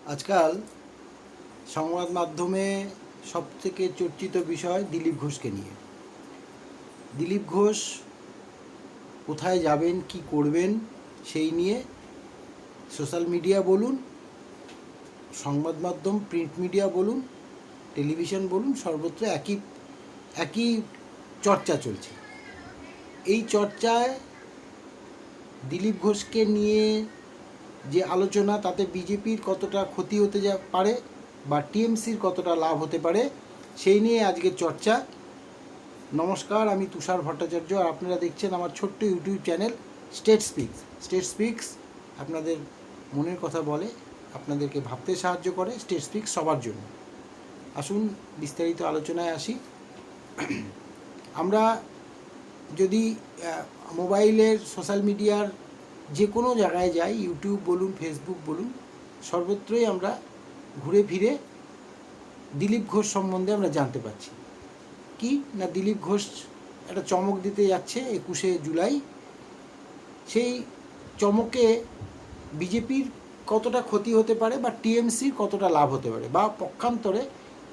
আজকাল সংবাদ মাধ্যমে সবথেকে চর্চিত বিষয় দিলীপ ঘোষকে নিয়ে। দিলীপ ঘোষ কোথায় যাবেন, কি করবেন, সেই নিয়ে সোশ্যাল মিডিয়া বলুন, সংবাদ মাধ্যম, প্রিন্ট মিডিয়া বলুন, টেলিভিশন বলুন, সর্বত্র একই একই চর্চা চলছে। এই চর্চায় দিলীপ ঘোষকে নিয়ে যে আলোচনা, তাতে বিজেপির কতটা ক্ষতি হতে পারে বা টিএমসির কতটা লাভ হতে পারে, সেই নিয়ে আজকের চর্চা। নমস্কার, আমি তুষার ভট্টাচার্য, আর আপনারা দেখছেন আমার ছোট্ট YouTube channel state speaks. State speaks আপনাদের মনের কথা বলে, আপনাদেরকে ভাবতে সাহায্য করে। স্টেট স্পিক্স সবার জন্য। আসুন বিস্তারিত আলোচনায় আসি। আমরা যদি মোবাইলের সোশ্যাল মিডিয়ার যে কোনো জায়গায় যাই, ইউটিউব বলুন, ফেসবুক বলুন, সর্বত্রই আমরা ঘুরে ফিরে দিলীপ ঘোষ সম্বন্ধে আমরা জানতে পারছি। কি না, দিলীপ ঘোষ একটা চমক দিতে যাচ্ছে 21শে জুলাই। সেই চমকে বিজেপির কতটা ক্ষতি হতে পারে বা টিএমসির কতটা লাভ হতে পারে, বা পক্ষান্তরে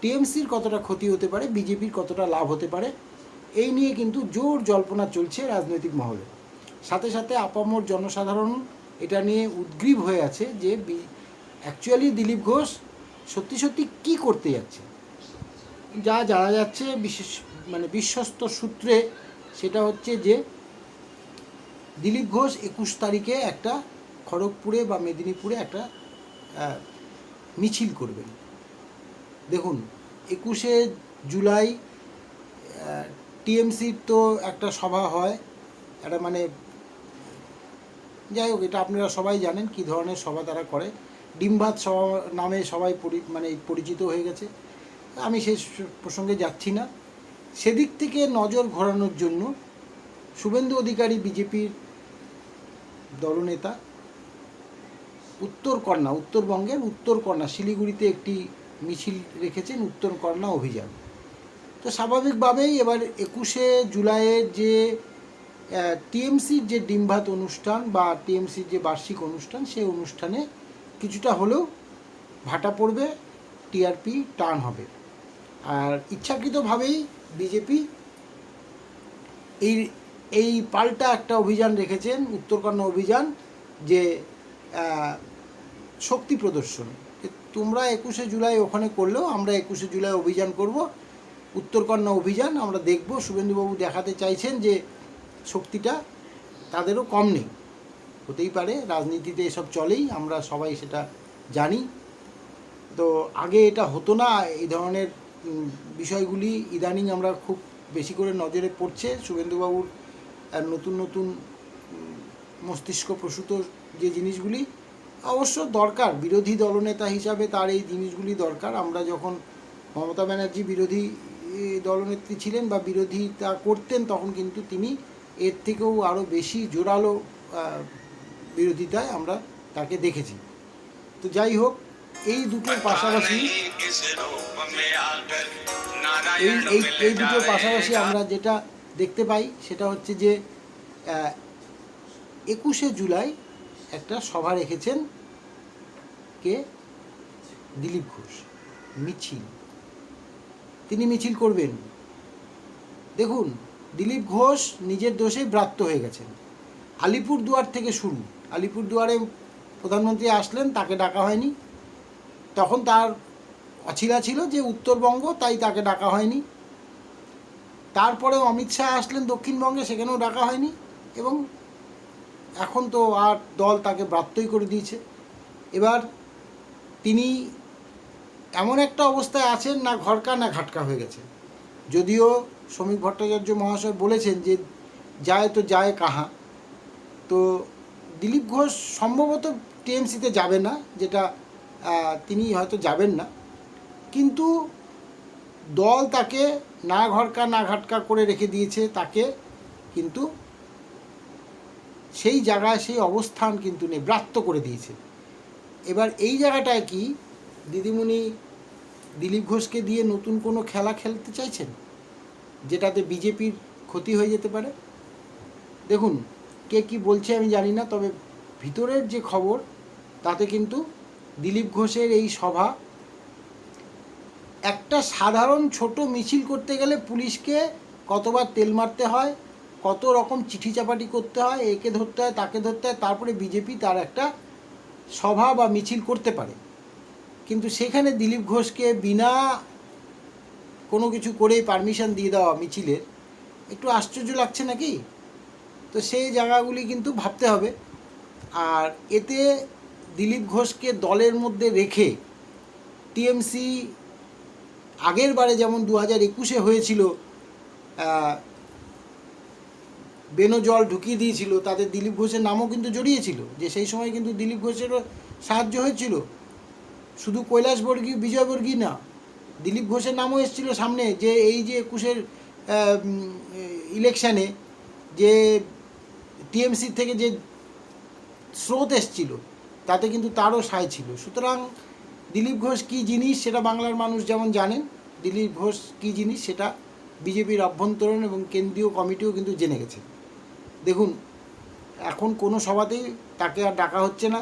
টিএমসির কতটা ক্ষতি হতে পারে, বিজেপির কতটা লাভ হতে পারে, এই নিয়ে কিন্তু জোর জল্পনা চলছে রাজনৈতিক মহলে। সাথে সাথে আপামর জনসাধারণ এটা নিয়ে উদ্গ্রীব হয়ে আছে যে অ্যাকচুয়ালি দিলীপ ঘোষ সত্যি সত্যি কী করতে যাচ্ছে। যা জানা যাচ্ছে বিশ্বস্ত সূত্রে, সেটা হচ্ছে যে দিলীপ ঘোষ 21 তারিখে একটা খড়গপুরে বা মেদিনীপুরে একটা মিছিল করবেন। দেখুন, 21শে জুলাই টিএমসির তো একটা সভা হয়, একটা যাই হোক, এটা আপনারা সবাই জানেন কী ধরনের সভা তারা করে। ডিমভাত সভা নামে সবাই পরিচিত হয়ে গেছে। আমি সেই প্রসঙ্গে যাচ্ছি না। সেদিক থেকে নজর ঘোরানোর জন্য শুভেন্দু অধিকারী, বিজেপির দলনেতা, উত্তরবঙ্গের উত্তরকন্যা শিলিগুড়িতে একটি মিছিল রেখেছেন, উত্তরকন্যা অভিযান। তো স্বাভাবিকভাবেই এবার 21শে জুলাইয়ের যে টিএমসির যে ডিমভাত অনুষ্ঠান বা টিএমসির যে বার্ষিক অনুষ্ঠান, সেই অনুষ্ঠানে কিছুটা হলেও ভাটা পড়বে, টিআরপি টার্ন হবে। আর ইচ্ছাকৃতভাবেই বিজেপি এই পাল্টা একটা অভিযান রেখেছেন, উত্তরকন্যা অভিযান, যে শক্তি প্রদর্শন। তোমরা 21শে জুলাই ওখানে করলেও আমরা 21শে জুলাই অভিযান করব, উত্তরকন্যা অভিযান আমরা দেখব। শুভেন্দুবাবু দেখাতে চাইছেন যে শক্তিটা তাদেরও কম নেই। হতেই পারে, রাজনীতিতে এসব চলেই, আমরা সবাই সেটা জানি। তো আগে এটা হতো না, এই ধরনের বিষয়গুলি ইদানিং আমরা খুব বেশি করে নজরে পড়ছে। শুভেন্দুবাবুর নতুন নতুন মস্তিষ্ক প্রসূত যে জিনিসগুলি অবশ্য দরকার, বিরোধী দলনেতা হিসাবে তার এই জিনিসগুলি দরকার। আমরা যখন মমতা ব্যানার্জি বিরোধী দলনেত্রী ছিলেন বা বিরোধিতা করতেন, তখন কিন্তু তিনি এর থেকেও আরও বেশি জোরালো বিরোধিতায় আমরা তাকে দেখেছি। তো যাই হোক, এই দুটোর পাশাপাশি এই দুটোর পাশাপাশি আমরা যেটা দেখতে পাই সেটা হচ্ছে যে 21শে জুলাই একটা সভা রেখেছেন কে, দিলীপ ঘোষ। মিছিল, তিনি মিছিল করবেন। দেখুন, দিলীপ ঘোষ নিজের দোষেই ব্রাত্য হয়ে গেছেন। আলিপুরদুয়ার থেকে শুরু, আলিপুরদুয়ারে প্রধানমন্ত্রী আসলেন, তাকে ডাকা হয়নি। তখন তার অছিলা ছিল যে উত্তরবঙ্গ, তাই তাকে ডাকা হয়নি। তারপরেও অমিত শাহ আসলেন দক্ষিণবঙ্গে, সেখানেও ডাকা হয়নি। এবং এখন তো আর দল তাকে ব্রাত্যই করে দিয়েছে। এবার তিনি এমন একটা অবস্থায় আছেন, না ঘরকা না ঘাটকা হয়ে গেছে। যদিও শ্রমিক ভট্টাচার্য মহাশয় বলেছেন যে যায় তো যায় কাহা। তো দিলীপ ঘোষ সম্ভবত টিএমসিতে যাবে না, যেটা তিনি হয়তো যাবেন না, কিন্তু দল তাকে না ঘরকা না ঘাটকা করে রেখে দিয়েছে, তাকে কিন্তু সেই জায়গায় সেই অবস্থান কিন্তু নেই, ব্রাত্য করে দিয়েছে। এবার এই জায়গাটায় কি দিদিমণি দিলীপ ঘোষকে দিয়ে নতুন কোনো খেলা খেলতে চাইছেন, যেটাতে বিজেপির ক্ষতি হয়ে যেতে পারে? দেখুন, কে কি বলছে আমি জানি না, তবে ভিতরের যে খবর তাতে কিন্তু দিলীপ ঘোষের এই সভা, একটা সাধারণ ছোট মিছিল করতে গেলে পুলিশকে কতবার তেল মারতে হয়, কত রকম চিঠি চাপাটি করতে হয়, একে ধরতে হয় তাকে ধরতে হয়, তারপরে বিজেপি তার একটা সভা বা মিছিল করতে পারে। কিন্তু সেখানে দিলীপ ঘোষকে বিনা কোনো কিছু করেই পারমিশন দিয়ে দেওয়া মিছিলের, একটু আশ্চর্য লাগছে নাকি? তো সেই জায়গাগুলি কিন্তু ভাবতে হবে। আর এতে দিলীপ ঘোষকে দলের মধ্যে রেখে টিএমসি আগের বারে যেমন 2021-এ হয়েছিল, বেনো জল ঢুকিয়ে দিয়েছিল, তাদের দিলীপ ঘোষের নামও কিন্তু জড়িয়েছিল, যে সেই সময় কিন্তু দিলীপ ঘোষেরও সাহায্য হয়েছিল, শুধু কৈলাসবর্গী বিজয়বর্গী না, দিলীপ ঘোষের নামও এসেছিল সামনে, যে এই যে 21-এর ইলেকশানে যে টিএমসি থেকে যে স্রোত এসেছিল তাতে কিন্তু তারও সায় ছিল। সুতরাং দিলীপ ঘোষ কী জিনিস সেটা বাংলার মানুষ যেমন জানেন, দিলীপ ঘোষ কী জিনিস সেটা বিজেপির অভ্যন্তরীণ এবং কেন্দ্রীয় কমিটিও কিন্তু জেনে গেছে। দেখুন, এখন কোনো সভাতেই তাকে আর ডাকা হচ্ছে না,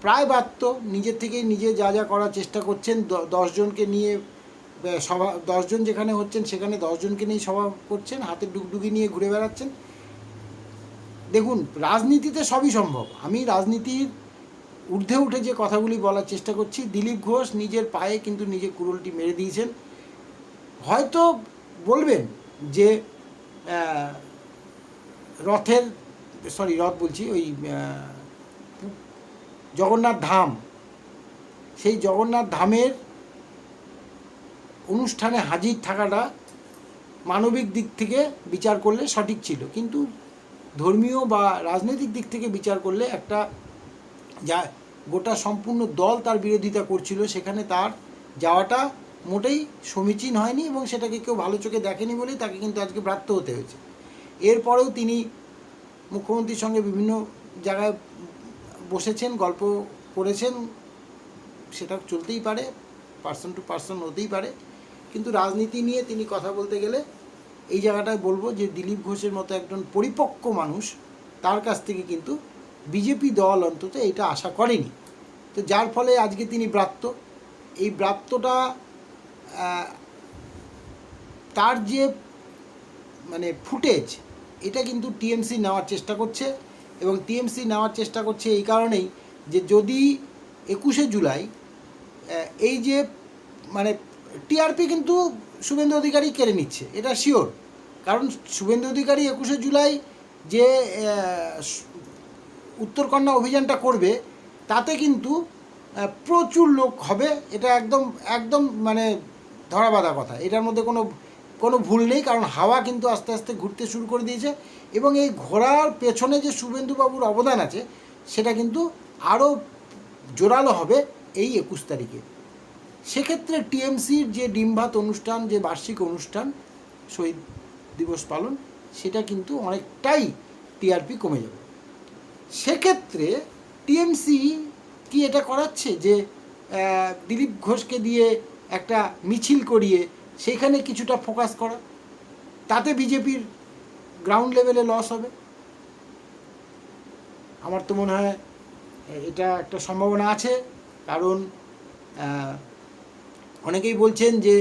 প্রায় বাধ্য নিজের থেকেই নিজে যা যা করার চেষ্টা করছেন। 10 জনকে নিয়ে সভা, 10 জন যেখানে হচ্ছেন সেখানে 10 জনকে নিয়ে সভা করছেন, হাতে ডুগডুগি নিয়ে ঘুরে বেড়াচ্ছেন। দেখুন, রাজনীতিতে সবই সম্ভব। আমি রাজনীতির ঊর্ধ্বে উঠে যে কথাগুলি বলার চেষ্টা করছি, দিলীপ ঘোষ নিজের পায়ে কিন্তু নিজে কুড়ুলটি মেরে দিয়েছেন। হয়তো বলবেন যে রথ বলছি, ওই জগন্নাথ ধাম, সেই জগন্নাথ ধামের অনুষ্ঠানে হাজির থাকাটা মানবিক দিক থেকে বিচার করলে সঠিক ছিল, কিন্তু ধর্মীয় বা রাজনৈতিক দিক থেকে বিচার করলে একটা যা গোটা সম্পূর্ণ দল তার বিরোধিতা করছিল, সেখানে তার যাওয়াটা মোটেই সমীচীন হয়নি এবং সেটাকে কেউ ভালো চোখে দেখেনি বলেই তাকে কিন্তু আজকে ব্রাত্য হতে হয়েছে। এরপরেও তিনি মুখ্যমন্ত্রীর সঙ্গে বিভিন্ন জায়গায় বসেছেন, গল্প করেছেন, সেটা চলতেই পারে, পার্সন টু পার্সন হতেই পারে, কিন্তু রাজনীতি নিয়ে তিনি কথা বলতে গেলে এই জায়গাটায় বলবো যে দিলীপ ঘোষের মতো একজন পরিপক্ক মানুষ, তার কাছ থেকে কিন্তু বিজেপি দল অন্তত এটা আশা করেনি। তো যার ফলে আজকে তিনি ব্রাত্য। এই ব্রাত্যটা তার যে মানে ফুটেজ, এটা কিন্তু টিএমসি নেওয়ার চেষ্টা করছে, এবং টিএমসি নেওয়ার চেষ্টা করছে এই কারণেই যে যদি 21শে জুলাই এই যে মানে টিআরপি কিন্তু শুভেন্দু অধিকারী কেড়ে নিচ্ছে, এটা শিওর। কারণ শুভেন্দু অধিকারী 21শে জুলাই যে উত্তরকন্যা অভিযানটা করবে তাতে কিন্তু প্রচুর লোক হবে, এটা একদম একদম মানে ধরা বাঁধা কথা, এটার মধ্যে কোনো ভুল নেই। কারণ হাওয়া কিন্তু আস্তে আস্তে ঘুরতে শুরু করে দিয়েছে, এবং এই ঘোরার পেছনে যে শুভেন্দুবাবুর অবদান আছে সেটা কিন্তু আরও জোরালো হবে এই 21 তারিখে। সেক্ষেত্রে টিএমসির যে ডিমভাত অনুষ্ঠান, যে বার্ষিক অনুষ্ঠান শহীদ দিবস পালন, সেটা কিন্তু অনেকটাই টিআরপি কমে যাবে। সেক্ষেত্রে টিএমসি কি এটা করাচ্ছে যে দিলীপ ঘোষকে দিয়ে একটা মিছিল করিয়ে সেখানে কিছুটা ফোকাস করা, তাতে বিজেপির গ্রাউন্ড লেভেলে লস হবে? আমার তো মনে হয় এটা একটা সম্ভাবনা আছে। কারণ অনেকেই বলছেন যে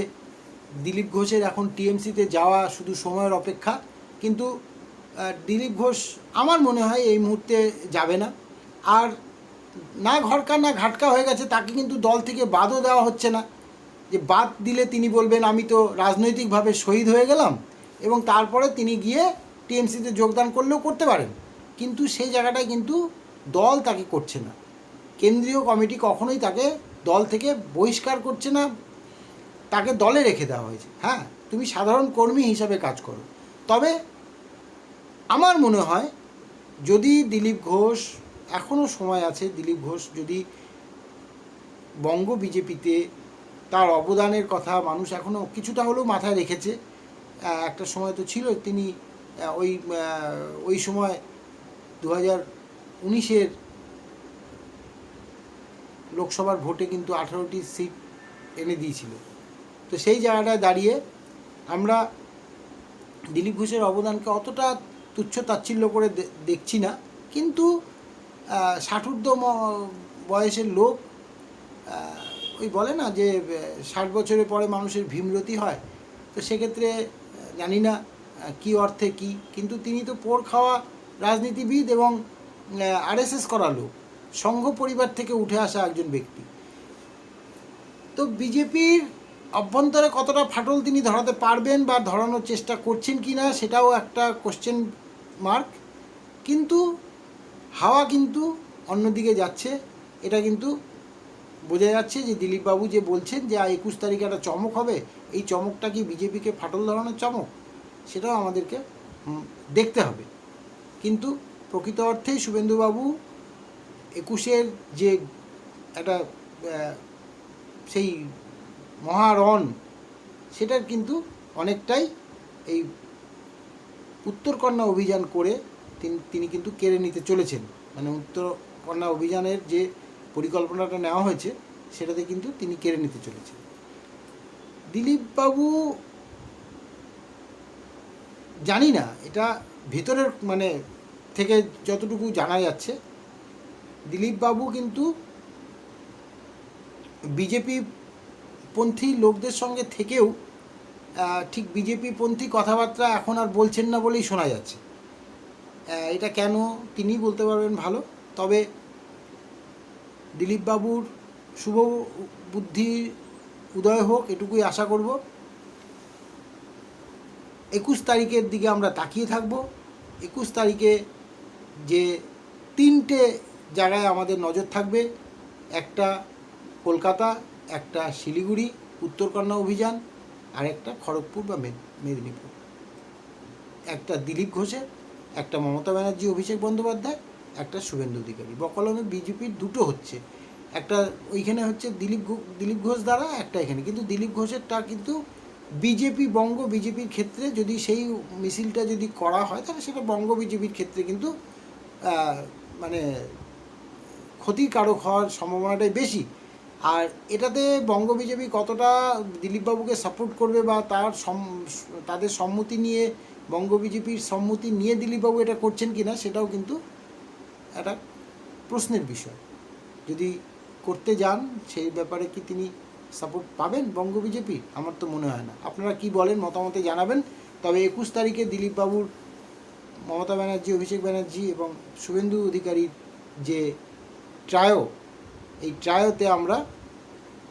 দিলীপ ঘোষের এখন টিএমসিতে যাওয়া শুধু সময়ের অপেক্ষা, কিন্তু দিলীপ ঘোষ আমার মনে হয় এই মুহূর্তে যাবে না। আর না ঘরকা না ঘাটকা হয়ে গেছে, তাকে কিন্তু দল থেকে বাদও দেওয়া হচ্ছে না, যে বাদ দিলে তিনি বলবেন আমি তো রাজনৈতিকভাবে শহীদ হয়ে গেলাম, এবং তারপরে তিনি গিয়ে টিএমসিতে যোগদান করলেও করতে পারেন, কিন্তু সেই জায়গাটায় কিন্তু দল তাকে করছে না, কেন্দ্রীয় কমিটি কখনোই তাকে দল থেকে বহিষ্কার করছে না, তাকে দলে রেখে দেওয়া হয়েছে। হ্যাঁ, তুমি সাধারণ কর্মী হিসাবে কাজ করো। তবে আমার মনে হয় যদি দিলীপ ঘোষ, এখনও সময় আছে, দিলীপ ঘোষ যদি বঙ্গ বিজেপিতে তার অবদানের কথা মানুষ এখনও কিছুটা হলেও মাথায় রেখেছে। একটা সময় তো ছিল তিনি ওই সময় 2019-এর লোকসভার ভোটে কিন্তু 18টি সিট এনে দিয়েছিল। তো সেই জায়গাটায় দাঁড়িয়ে আমরা দিলীপ ঘোষের অবদানকে অতটা তুচ্ছ তাচ্ছিল্য করে দেখছি না, কিন্তু ষাটূর্ধ্ব বয়সের লোক, ওই বলে না যে 60 বছরের পরে মানুষের ভীমরতি হয়, তো সেক্ষেত্রে জানি না কী অর্থে কী, কিন্তু তিনি তো পোড় খাওয়া রাজনীতিবিদ এবং আরএসএস করা লোক, সংঘ পরিবার থেকে উঠে আসা একজন ব্যক্তি। তো বিজেপির অভ্যন্তরে কতটা ফাটল তিনি ধরাতে পারবেন বা ধরানোর চেষ্টা করছেন কি না সেটাও একটা কোশ্চেন মার্ক। কিন্তু হাওয়া কিন্তু অন্যদিকে যাচ্ছে, এটা কিন্তু বোঝা যাচ্ছে যে দিলীপবাবু যে বলছেন যে 21 তারিখে একটা চমক হবে, এই চমকটা কি বিজেপিকে ফাটল ধরানোর চমক, সেটাও আমাদেরকে দেখতে হবে। কিন্তু প্রকৃত অর্থেই শুভেন্দুবাবু 21-এর যে একটা সেই মহারণ, সেটার কিন্তু অনেকটাই এই উত্তরকন্যা অভিযান করে তিনি কিন্তু কেড়ে নিতে চলেছেন। মানে উত্তরকন্যা অভিযানের যে পরিকল্পনাটা নেওয়া হয়েছে সেটাতে কিন্তু তিনি কেড়ে নিতে চলেছেন। দিলীপবাবু জানি না, এটা ভিতরের মানে থেকে যতটুকু জানা যাচ্ছে, দিলীপবাবু কিন্তু বিজেপি পন্থী লোকদের সঙ্গে থেকেও ঠিক বিজেপি পন্থী কথাবার্তা এখন আর বলছেন না বলেই শোনা যাচ্ছে। এটা কেন তিনি বলতে পারবেন ভালো, তবে দিলীপবাবুর শুভ বুদ্ধি উদয় হোক এটুকুই আশা করব। 21 তারিখের দিকে আমরা তাকিয়ে থাকব। 21 তারিখে যে 3টে জায়গায় আমাদের নজর থাকবে, একটা কলকাতা, একটা শিলিগুড়ি উত্তরকন্যা অভিযান, আর একটা খড়গপুর বা মেদিনীপুর। একটা দিলীপ ঘোষের, একটা মমতা ব্যানার্জি অভিষেক বন্দ্যোপাধ্যায়, একটা শুভেন্দু অধিকারী। বকলমে বিজেপির দুটো হচ্ছে, একটা ওইখানে হচ্ছে দিলীপ ঘোষ দ্বারা, একটা এখানে। কিন্তু দিলীপ ঘোষেরটা কিন্তু বিজেপি বঙ্গ বিজেপির ক্ষেত্রে যদি সেই মিছিলটা যদি করা হয় তাহলে সেটা বঙ্গ বিজেপির ক্ষেত্রে কিন্তু মানে ক্ষতিকারক হওয়ার সম্ভাবনাটাই বেশি। আর এটাতে বঙ্গ বিজেপি কতটা দিলীপবাবুকে সাপোর্ট করবে বা তাদের সম্মতি নিয়ে, বঙ্গ বিজেপির সম্মতি নিয়ে দিলীপবাবু এটা করছেন কি না সেটাও কিন্তু একটা প্রশ্নের বিষয়। যদি করতে যান সেই ব্যাপারে কি তিনি সাপোর্ট পাবেন বঙ্গ বিজেপি? আমার তো মনে হয় না। আপনারা কি বলেন মতামতে জানাবেন। তবে 21 তারিখে দিলীপবাবুর, মমতা ব্যানার্জি, অভিষেক ব্যানার্জি এবং শুভেন্দু অধিকারীর যে ট্রায়ো, এই ট্রায়োতে আমরা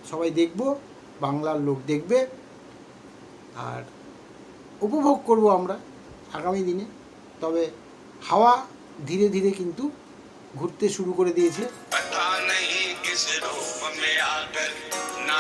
সবাই দেখব, বাংলার লোক দেখবে, আর উপভোগ করব আমরা আগামী দিনে। তবে হাওয়া ধীরে ধীরে কিন্তু ঘুরতে শুরু করে দিয়েছে।